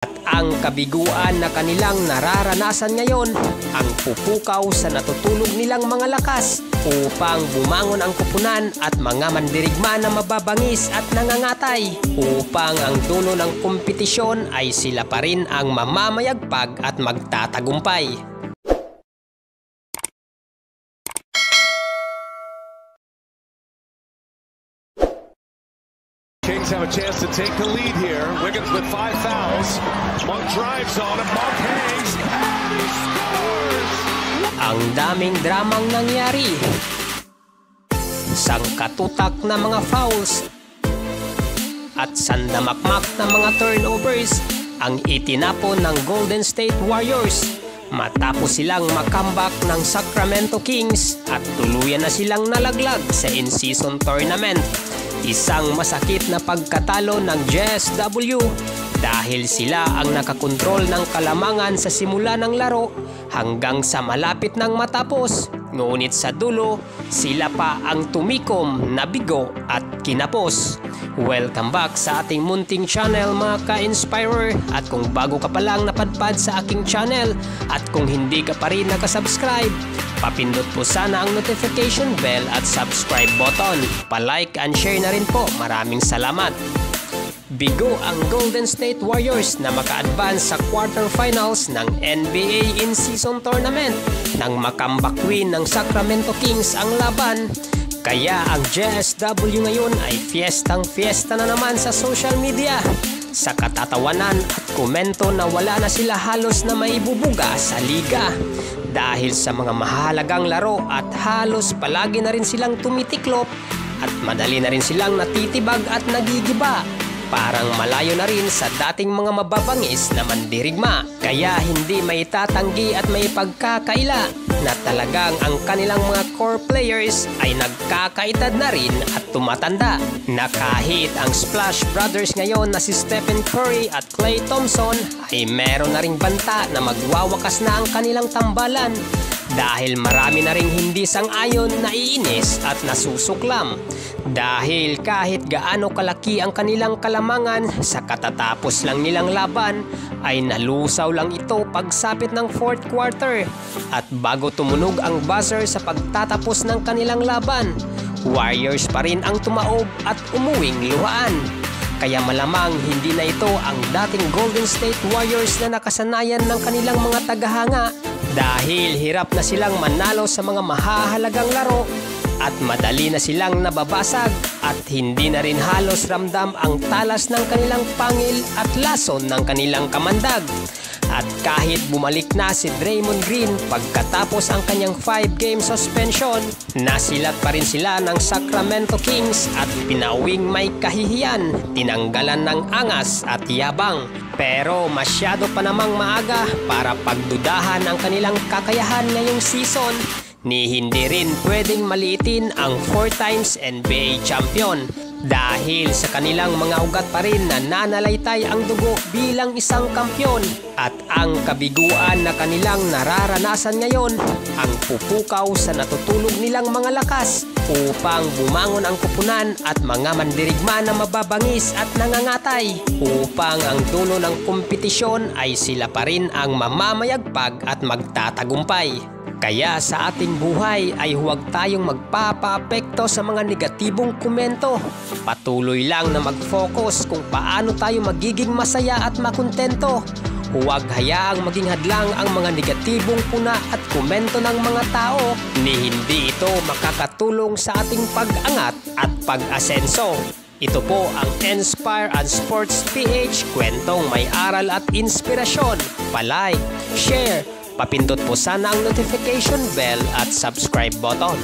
Ang kabiguan na kanilang nararanasan ngayon ang pupukaw sa natutulog nilang mga lakas upang bumangon ang kupunan at mga mandirigma na mababangis at nangangatay upang ang dulo ng kompetisyon ay sila pa rin ang mamamayagpag at magtatagumpay. Kings have a chance to take the lead here. Wiggins with 5 fouls. Monk drives on him. Monk hangs and he scores! Ang daming dramang nangyari. Sangkatutak na mga fouls at sandamakmak na mga turnovers ang itinapon ng Golden State Warriors matapos silang makambak ng Sacramento Kings at tuluyan na silang nalaglag sa in-season tournament. Isang masakit na pagkatalo ng JSW dahil sila ang nakakontrol ng kalamangan sa simula ng laro hanggang sa malapit ng matapos. Ngunit sa dulo, sila pa ang tumikom, nabigo at kinapos. Welcome back sa ating munting channel mga ka-inspirer, at kung bago ka pa lang napadpad sa aking channel at kung hindi ka pa rin nakasubscribe, papindot po sana ang notification bell at subscribe button. Pa-like and share na rin po. Maraming salamat. Bigo ang Golden State Warriors na maka-advance sa quarterfinals ng NBA in-season tournament nang makambak win ng Sacramento Kings ang laban. Kaya ang JSW ngayon ay fiestang-fiesta na naman sa social media. Sa katatawanan at komento na wala na sila halos na maibubuga sa liga dahil sa mga mahalagang laro at halos palagi na rin silang tumitiklop at madali na rin silang natitibag at nagigiba. Parang malayo na rin sa dating mga mababangis na mandirigma. Kaya hindi maitatanggi at may pagkakaila na talagang ang kanilang mga core players ay nagkakaedad na rin at tumatanda. Na kahit ang Splash Brothers ngayon na si Stephen Curry at Klay Thompson ay meron na ring banta na magwawakas na ang kanilang tambalan dahil marami na ring hindi sang-ayon, naiinis at nasusuklam. Dahil kahit gaano kalaki ang kanilang kalamangan sa katatapos lang nilang laban ay nalusaw lang ito pagsapit ng fourth quarter at bago tumunog ang buzzer sa pagtatapos ng kanilang laban, Warriors pa rin ang tumaob at umuwing luhaan. Kaya malamang hindi na ito ang dating Golden State Warriors na nakasanayan ng kanilang mga tagahanga dahil hirap na silang manalo sa mga mahahalagang laro at madali na silang nababasag at hindi na rin halos ramdam ang talas ng kanilang pangil at lason ng kanilang kamandag. At kahit bumalik na si Draymond Green pagkatapos ang kanyang 5-game suspension, nasilat pa rin sila ng Sacramento Kings at pinauwing may kahihiyan, tinanggalan ng angas at yabang. Pero masyado pa namang maaga para pagdudahan ang kanilang kakayahan ngayong season, ni hindi rin pwedeng maliitin ang 4 times NBA champion dahil sa kanilang mga ugat pa rin na nananalaytay ang dugo bilang isang kampyon. At ang kabiguan na kanilang nararanasan ngayon ang pupukaw sa natutulog nilang mga lakas upang bumangon ang kupunan at mga mandirigma na mababangis at nangangatay upang ang dulo ng kompetisyon ay sila pa rin ang mamamayagpag at magtatagumpay. Kaya sa ating buhay ay huwag tayong magpapaapekto sa mga negatibong komento. Patuloy lang na mag-focus kung paano tayo magiging masaya at makontento. Huwag hayaang maging hadlang ang mga negatibong puna at komento ng mga tao ni hindi ito makakatulong sa ating pag-angat at pag-asenso. Ito po ang Inspire and Sports PH, kwentong may aral at inspirasyon. Pa-like, share, papindot po sana ang notification bell at subscribe button.